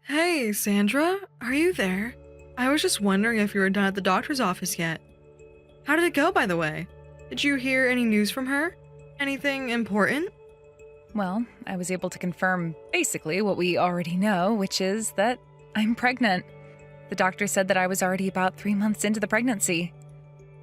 Hey, Sandra, are you there? I was just wondering if you were done at the doctor's office yet. How did it go, by the way? Did you hear any news from her? Anything important? Well, I was able to confirm basically what we already know, which is that I'm pregnant. The doctor said that I was already about 3 months into the pregnancy.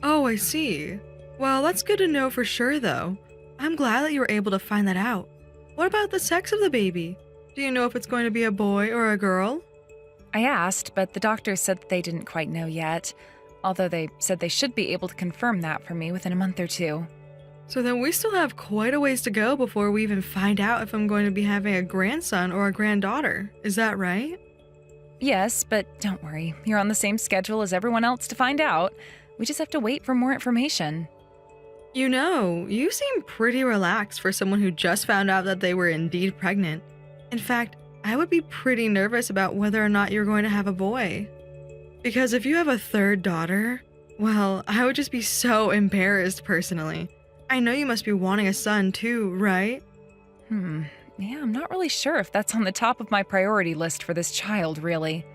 Oh, I see. Well, that's good to know for sure, though. I'm glad that you were able to find that out. What about the sex of the baby? Do you know if it's going to be a boy or a girl? I asked, but the doctor said that they didn't quite know yet, although they said they should be able to confirm that for me within a month or two. So then we still have quite a ways to go before we even find out if I'm going to be having a grandson or a granddaughter. Is that right? Yes, but don't worry, you're on the same schedule as everyone else to find out. We just have to wait for more information. You know, you seem pretty relaxed for someone who just found out that they were indeed pregnant. In fact, I would be pretty nervous about whether or not you're going to have a boy. Because if you have a third daughter, well, I would just be so embarrassed personally. I know you must be wanting a son too, right? Yeah, I'm not really sure if that's on the top of my priority list for this child, really.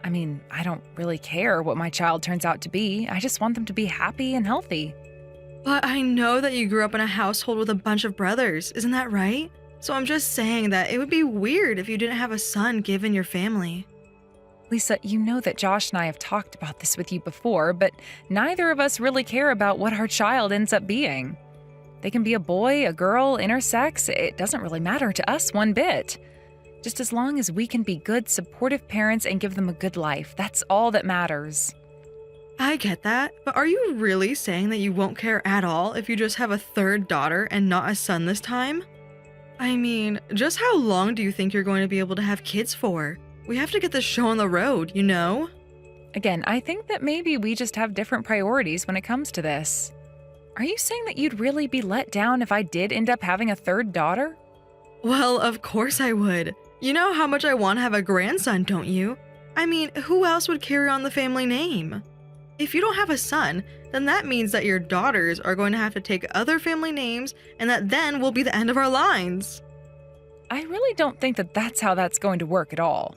I mean, I don't really care what my child turns out to be. I just want them to be happy and healthy. But I know that you grew up in a household with a bunch of brothers, isn't that right? So I'm just saying that it would be weird if you didn't have a son given your family. Lisa, you know that Josh and I have talked about this with you before, but neither of us really care about what our child ends up being. They can be a boy, a girl, intersex. It doesn't really matter to us one bit. Just as long as we can be good, supportive parents and give them a good life, that's all that matters. I get that, but are you really saying that you won't care at all if you just have a third daughter and not a son this time? I mean, just how long do you think you're going to be able to have kids for? We have to get this show on the road, you know? Again, I think that maybe we just have different priorities when it comes to this. Are you saying that you'd really be let down if I did end up having a third daughter? Well, of course I would. You know how much I want to have a grandson, don't you? I mean, who else would carry on the family name? If you don't have a son, then that means that your daughters are going to have to take other family names, and that then will be the end of our lines. I really don't think that that's how that's going to work at all.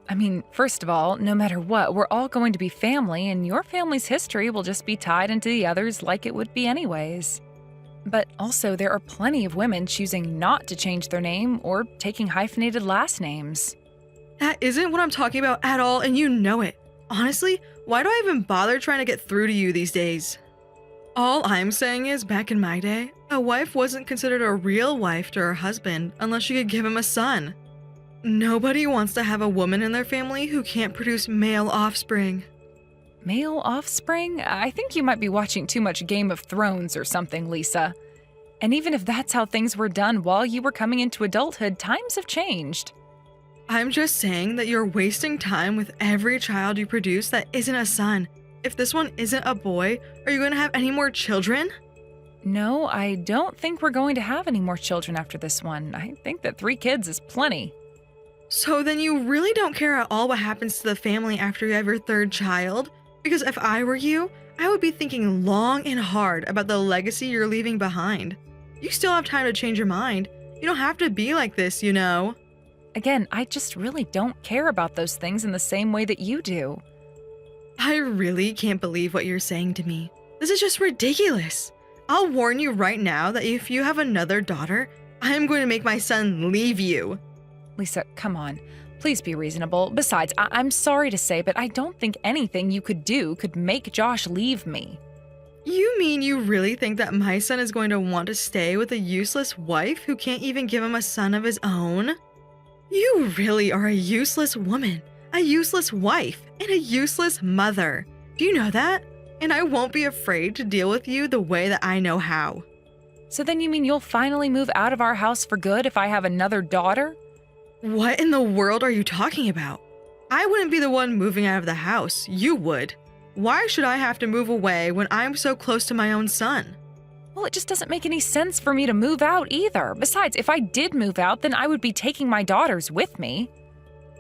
I mean, first of all, no matter what, we're all going to be family, and your family's history will just be tied into the others like it would be anyways. But also, there are plenty of women choosing not to change their name or taking hyphenated last names. That isn't what I'm talking about at all, and you know it. Honestly, why do I even bother trying to get through to you these days? All I'm saying is, back in my day, a wife wasn't considered a real wife to her husband unless she could give him a son. Nobody wants to have a woman in their family who can't produce male offspring. Male offspring? I think you might be watching too much Game of Thrones or something, Lisa. And even if that's how things were done while you were coming into adulthood, times have changed. I'm just saying that you're wasting time with every child you produce that isn't a son. If this one isn't a boy, are you going to have any more children? No, I don't think we're going to have any more children after this one. I think that 3 kids is plenty. So then you really don't care at all what happens to the family after you have your third child? Because if I were you, I would be thinking long and hard about the legacy you're leaving behind. You still have time to change your mind. You don't have to be like this, you know. Again, I just really don't care about those things in the same way that you do. I really can't believe what you're saying to me. This is just ridiculous. I'll warn you right now that if you have another daughter, I am going to make my son leave you. Lisa, come on. Please be reasonable. Besides, I'm sorry to say, but I don't think anything you could do could make Josh leave me. You mean you really think that my son is going to want to stay with a useless wife who can't even give him a son of his own? You really are a useless woman, a useless wife, and a useless mother. Do you know that? And I won't be afraid to deal with you the way that I know how. So then you mean you'll finally move out of our house for good if I have another daughter? What in the world are you talking about? I wouldn't be the one moving out of the house. You would. Why should I have to move away when I'm so close to my own son? Well, it just doesn't make any sense for me to move out either. Besides, if I did move out, then I would be taking my daughters with me.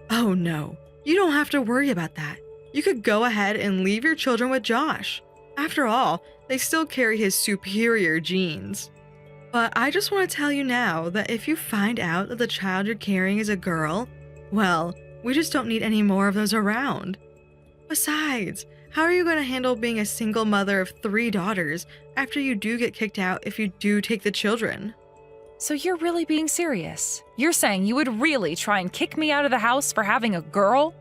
Oh no, you don't have to worry about that. You could go ahead and leave your children with Josh. After all, they still carry his superior genes. But I just want to tell you now that if you find out that the child you're carrying is a girl, well, We just don't need any more of those around. Besides, how are you going to handle being a single mother of 3 daughters after you do get kicked out if you do take the children? So you're really being serious? You're saying you would really try and kick me out of the house for having a girl?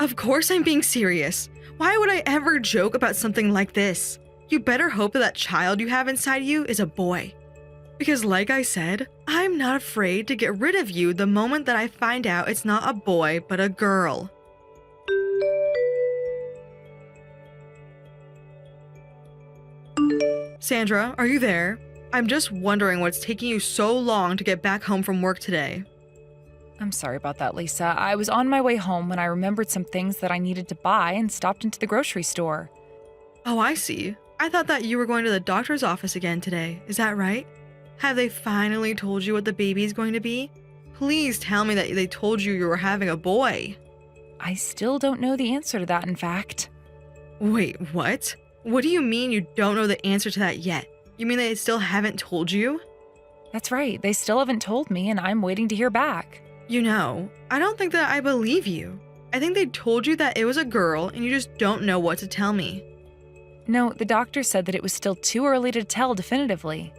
Of course I'm being serious. Why would I ever joke about something like this? You better hope that child you have inside you is a boy. Because like I said, I'm not afraid to get rid of you the moment that I find out it's not a boy but a girl. Sandra, are you there? I'm just wondering what's taking you so long to get back home from work today. I'm sorry about that, Lisa. I was on my way home when I remembered some things that I needed to buy and stopped into the grocery store. Oh, I see. I thought that you were going to the doctor's office again today. Is that right? Have they finally told you what the baby is going to be? Please tell me that they told you were having a boy. I still don't know the answer to that, in fact. Wait, what? What do you mean you don't know the answer to that yet? You mean they still haven't told you? That's right. They still haven't told me, and I'm waiting to hear back. You know, I don't think that I believe you. I think they told you that it was a girl and you just don't know what to tell me. No, the doctor said that it was still too early to tell definitively.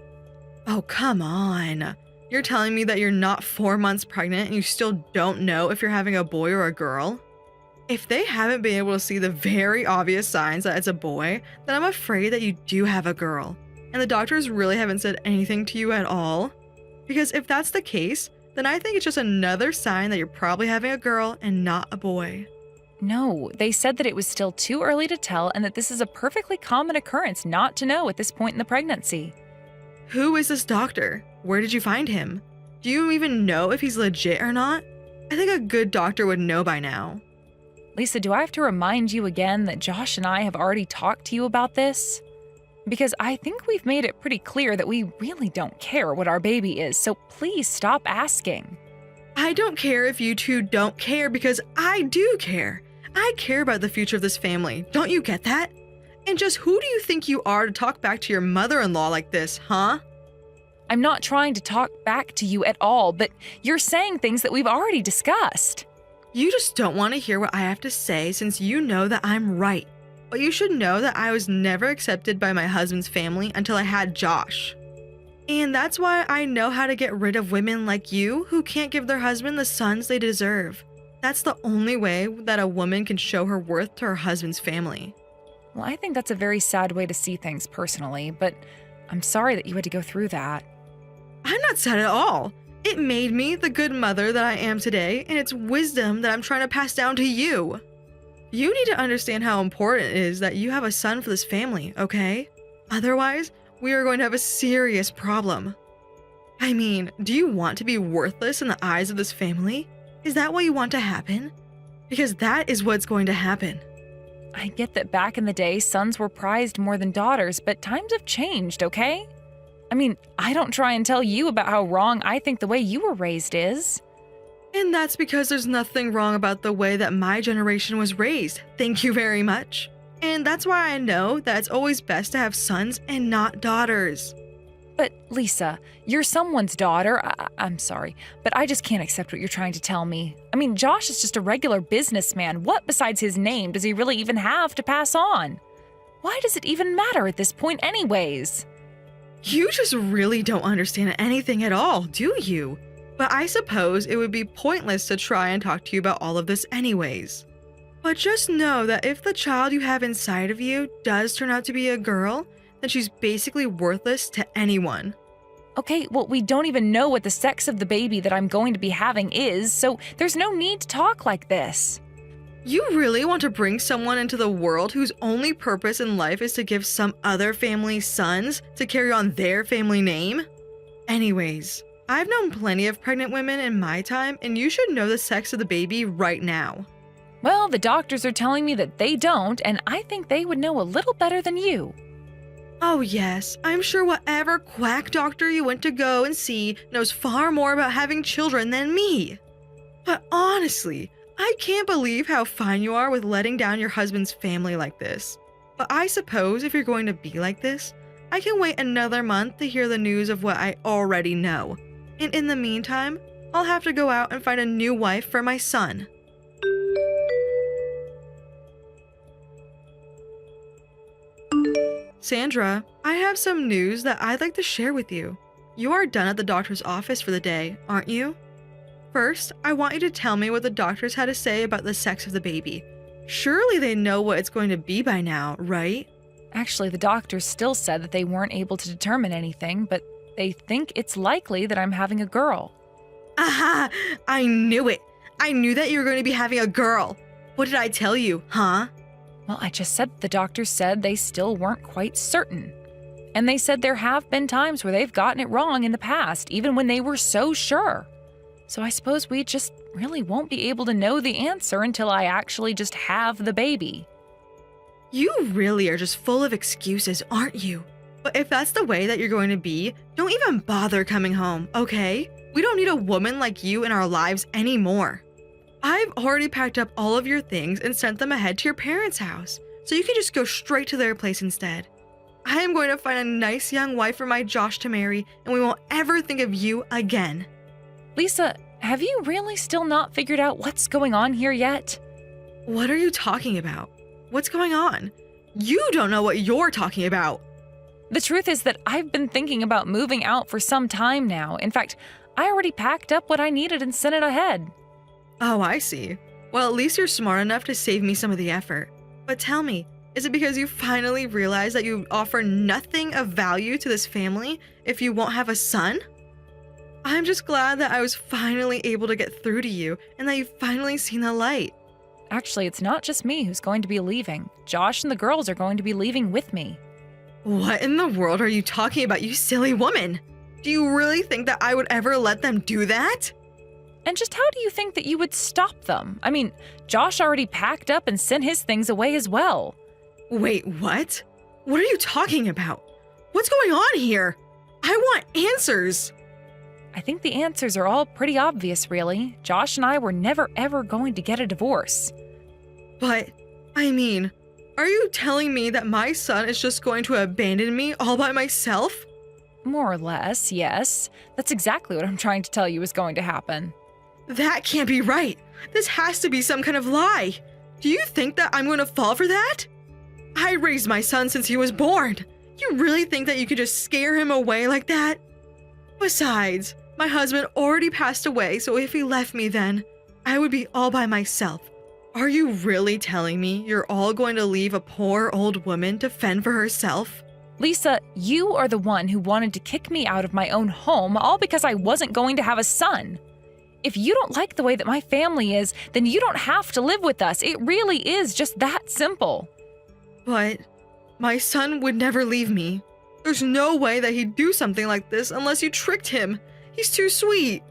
Oh, come on. You're telling me that you're not 4 months pregnant and you still don't know if you're having a boy or a girl? If they haven't been able to see the very obvious signs that it's a boy, then I'm afraid that you do have a girl. And the doctors really haven't said anything to you at all? Because if that's the case, then I think it's just another sign that you're probably having a girl and not a boy. No, they said that it was still too early to tell and that this is a perfectly common occurrence not to know at this point in the pregnancy. Who is this doctor? Where did you find him? Do you even know if he's legit or not? I think a good doctor would know by now. Lisa, do I have to remind you again that Josh and I have already talked to you about this? Because I think we've made it pretty clear that we really don't care what our baby is, so please stop asking. I don't care if you two don't care because I do care. I care about the future of this family. Don't you get that? And just who do you think you are to talk back to your mother-in-law like this, huh? I'm not trying to talk back to you at all, but you're saying things that we've already discussed. You just don't want to hear what I have to say since you know that I'm right. But you should know that I was never accepted by my husband's family until I had Josh. And that's why I know how to get rid of women like you who can't give their husband the sons they deserve. That's the only way that a woman can show her worth to her husband's family. Well, I think that's a very sad way to see things personally, but I'm sorry that you had to go through that. I'm not sad at all. It made me the good mother that I am today, and it's wisdom that I'm trying to pass down to you. You need to understand how important it is that you have a son for this family, okay? Otherwise, we are going to have a serious problem. I mean, do you want to be worthless in the eyes of this family? Is that what you want to happen? Because that is what's going to happen. I get that back in the day, sons were prized more than daughters, but times have changed, okay? I mean, I don't try and tell you about how wrong I think the way you were raised is. And that's because there's nothing wrong about the way that my generation was raised. Thank you very much. And that's why I know that it's always best to have sons and not daughters. But Lisa, you're someone's daughter. I'm sorry, but I just can't accept what you're trying to tell me. I mean, Josh is just a regular businessman. What besides his name does he really even have to pass on? Why does it even matter at this point anyways? You just really don't understand anything at all, do you? But I suppose it would be pointless to try and talk to you about all of this anyways. But just know that if the child you have inside of you does turn out to be a girl, then she's basically worthless to anyone. Okay, well, we don't even know what the sex of the baby that I'm going to be having is, so there's no need to talk like this. You really want to bring someone into the world whose only purpose in life is to give some other family's sons to carry on their family name? Anyways, I've known plenty of pregnant women in my time, and you should know the sex of the baby right now. Well, the doctors are telling me that they don't, and I think they would know a little better than you. Oh yes, I'm sure whatever quack doctor you went to go and see knows far more about having children than me. But honestly, I can't believe how fine you are with letting down your husband's family like this. But I suppose if you're going to be like this, I can wait another month to hear the news of what I already know. And in the meantime, I'll have to go out and find a new wife for my son. Sandra, I have some news that I'd like to share with you. You are done at the doctor's office for the day, aren't you? First, I want you to tell me what the doctors had to say about the sex of the baby. Surely they know what it's going to be by now, right? Actually, the doctors still said that they weren't able to determine anything, but they think it's likely that I'm having a girl. Aha! I knew it! I knew that you were going to be having a girl! What did I tell you, huh? Well, I just said the doctors said they still weren't quite certain. And they said there have been times where they've gotten it wrong in the past, even when they were so sure. So I suppose we just really won't be able to know the answer until I actually just have the baby. You really are just full of excuses, aren't you? But if that's the way that you're going to be, don't even bother coming home, okay? We don't need a woman like you in our lives anymore. I've already packed up all of your things and sent them ahead to your parents' house, so you can just go straight to their place instead. I am going to find a nice young wife for my Josh to marry, and we won't ever think of you again. Lisa, have you really still not figured out what's going on here yet? What are you talking about? What's going on? You don't know what you're talking about. The truth is that I've been thinking about moving out for some time now. In fact, I already packed up what I needed and sent it ahead. Oh, I see. Well, at least you're smart enough to save me some of the effort. But tell me, is it because you finally realized that you offer nothing of value to this family if you won't have a son? I'm just glad that I was finally able to get through to you and that you've finally seen the light. Actually, it's not just me who's going to be leaving. Josh and the girls are going to be leaving with me. What in the world are you talking about, you silly woman? Do you really think that I would ever let them do that? And just how do you think that you would stop them? I mean, Josh already packed up and sent his things away as well. Wait, what? What are you talking about? What's going on here? I want answers. I think the answers are all pretty obvious, really. Josh and I were never ever going to get a divorce. But, I mean, are you telling me that my son is just going to abandon me all by myself? More or less, yes. That's exactly what I'm trying to tell you is going to happen. That can't be right. This has to be some kind of lie. Do you think that I'm going to fall for that? I raised my son since he was born. You really think that you could just scare him away like that? Besides, my husband already passed away, so if he left me then, I would be all by myself. Are you really telling me you're all going to leave a poor old woman to fend for herself? Lisa, you are the one who wanted to kick me out of my own home all because I wasn't going to have a son. If you don't like the way that my family is, then you don't have to live with us. It really is just that simple. But my son would never leave me. There's no way that he'd do something like this unless you tricked him. He's too sweet.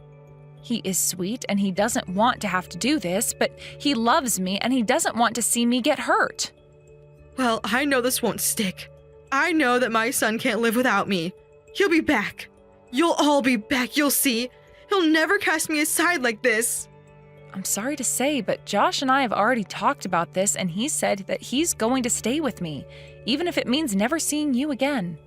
He is sweet and he doesn't want to have to do this, but he loves me and he doesn't want to see me get hurt. Well, I know this won't stick. I know that my son can't live without me. He'll be back. You'll all be back, you'll see. He'll never cast me aside like this. I'm sorry to say, but Josh and I have already talked about this and he said that he's going to stay with me, even if it means never seeing you again.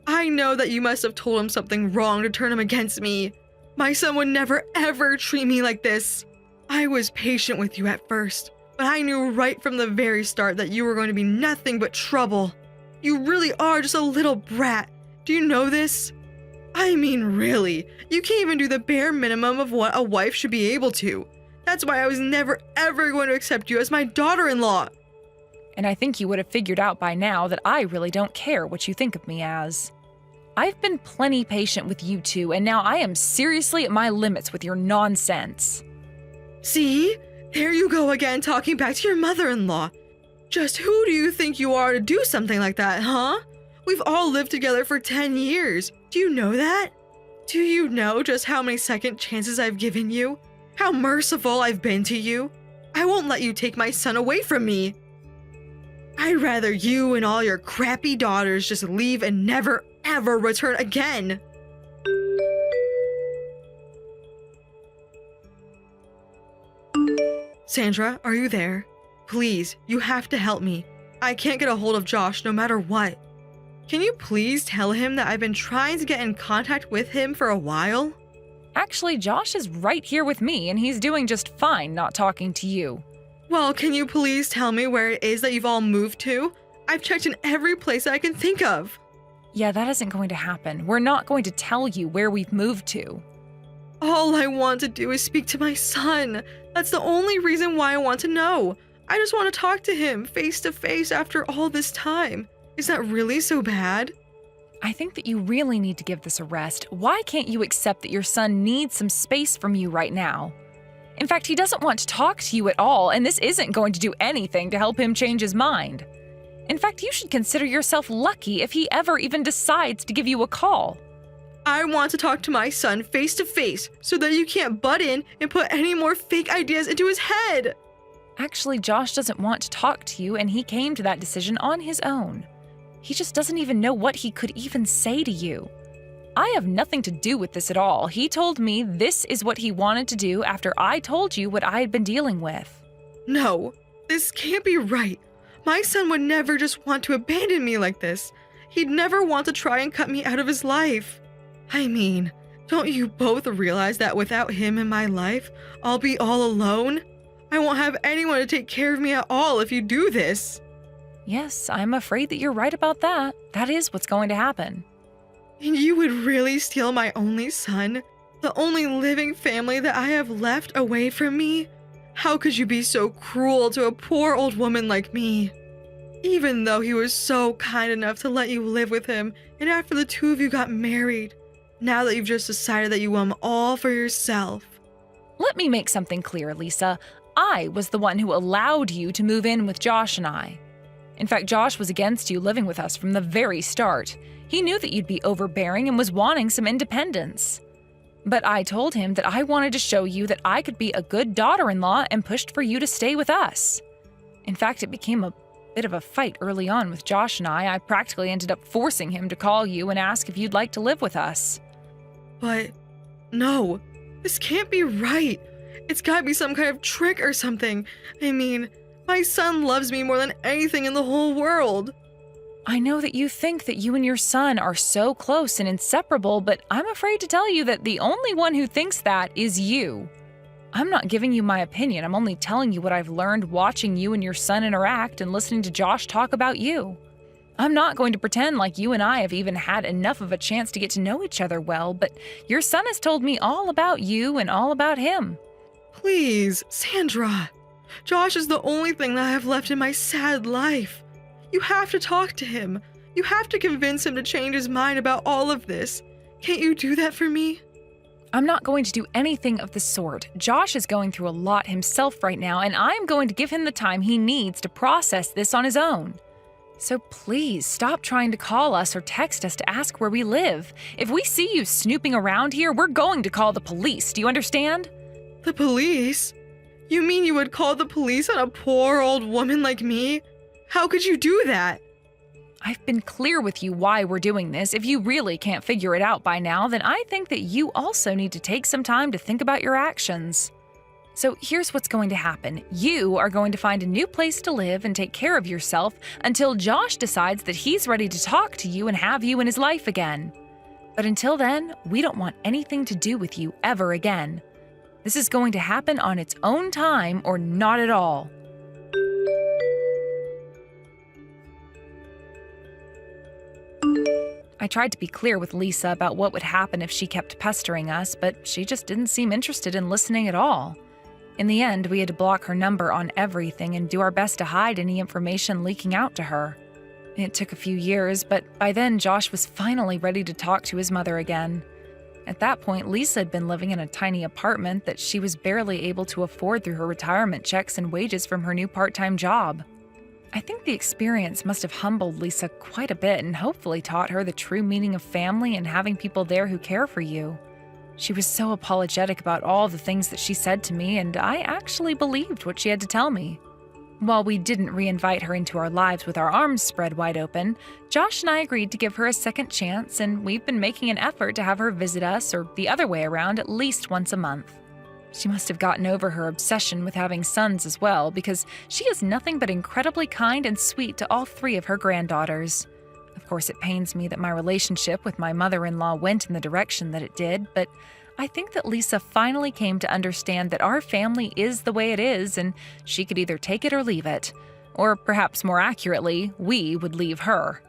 I know that you must have told him something wrong to turn him against me. My son would never ever treat me like this. I was patient with you at first, but I knew right from the very start that you were going to be nothing but trouble. You really are just a little brat. Do you know this? I mean, really, you can't even do the bare minimum of what a wife should be able to. That's why I was never ever going to accept you as my daughter-in-law. And I think you would have figured out by now that I really don't care what you think of me as. I've been plenty patient with you two, and now I am seriously at my limits with your nonsense. See? There you go again, talking back to your mother-in-law. Just who do you think you are to do something like that, huh? We've all lived together for 10 years. Do you know that? Do you know just how many second chances I've given you? How merciful I've been to you? I won't let you take my son away from me. I'd rather you and all your crappy daughters just leave and never, ever return again. Sandra, are you there? Please, you have to help me. I can't get a hold of Josh no matter what. Can you please tell him that I've been trying to get in contact with him for a while? Actually, Josh is right here with me, and he's doing just fine not talking to you. Well, can you please tell me where it is that you've all moved to? I've checked in every place I can think of. Yeah, that isn't going to happen. We're not going to tell you where we've moved to. All I want to do is speak to my son. That's the only reason why I want to know. I just want to talk to him face to face after all this time. Is that really so bad? I think that you really need to give this a rest. Why can't you accept that your son needs some space from you right now? In fact, he doesn't want to talk to you at all, and this isn't going to do anything to help him change his mind. In fact, you should consider yourself lucky if he ever even decides to give you a call. I want to talk to my son face to face so that you can't butt in and put any more fake ideas into his head. Actually, Josh doesn't want to talk to you, and he came to that decision on his own. He just doesn't even know what he could even say to you. I have nothing to do with this at all. He told me this is what he wanted to do after I told you what I had been dealing with. No, this can't be right. My son would never just want to abandon me like this. He'd never want to try and cut me out of his life. I mean, don't you both realize that without him in my life, I'll be all alone? I won't have anyone to take care of me at all if you do this. Yes, I'm afraid that you're right about that. That is what's going to happen. And you would really steal my only son? The only living family that I have left away from me? How could you be so cruel to a poor old woman like me? Even though he was so kind enough to let you live with him, and after the two of you got married, now that you've just decided that you want him all for yourself. Let me make something clear, Lisa. I was the one who allowed you to move in with Josh and I. In fact, Josh was against you living with us from the very start. He knew that you'd be overbearing and was wanting some independence. But I told him that I wanted to show you that I could be a good daughter-in-law and pushed for you to stay with us. In fact, it became a bit of a fight early on with Josh and I. I practically ended up forcing him to call you and ask if you'd like to live with us. But no, this can't be right. It's gotta be some kind of trick or something. I mean, my son loves me more than anything in the whole world. I know that you think that you and your son are so close and inseparable, but I'm afraid to tell you that the only one who thinks that is you. I'm not giving you my opinion. I'm only telling you what I've learned watching you and your son interact and listening to Josh talk about you. I'm not going to pretend like you and I have even had enough of a chance to get to know each other well, but your son has told me all about you and all about him. Please, Sandra. Josh is the only thing that I have left in my sad life. You have to talk to him. You have to convince him to change his mind about all of this. Can't you do that for me? I'm not going to do anything of the sort. Josh is going through a lot himself right now, and I'm going to give him the time he needs to process this on his own. So please stop trying to call us or text us to ask where we live. If we see you snooping around here, we're going to call the police. Do you understand? The police? You mean you would call the police on a poor old woman like me? How could you do that? I've been clear with you why we're doing this. If you really can't figure it out by now, then I think that you also need to take some time to think about your actions. So here's what's going to happen. You are going to find a new place to live and take care of yourself until Josh decides that he's ready to talk to you and have you in his life again. But until then, we don't want anything to do with you ever again. This is going to happen on its own time or not at all. I tried to be clear with Lisa about what would happen if she kept pestering us, but she just didn't seem interested in listening at all. In the end, we had to block her number on everything and do our best to hide any information leaking out to her. It took a few years, but by then Josh was finally ready to talk to his mother again. At that point, Lisa had been living in a tiny apartment that she was barely able to afford through her retirement checks and wages from her new part-time job. I think the experience must have humbled Lisa quite a bit and hopefully taught her the true meaning of family and having people there who care for you. She was so apologetic about all the things that she said to me, and I actually believed what she had to tell me. While we didn't re-invite her into our lives with our arms spread wide open, Josh and I agreed to give her a second chance, and we've been making an effort to have her visit us, or the other way around, at least once a month. She must have gotten over her obsession with having sons as well, because she is nothing but incredibly kind and sweet to all three of her granddaughters. Of course, it pains me that my relationship with my mother-in-law went in the direction that it did, but I think that Lisa finally came to understand that our family is the way it is, and she could either take it or leave it, Or perhaps more accurately, we would leave her.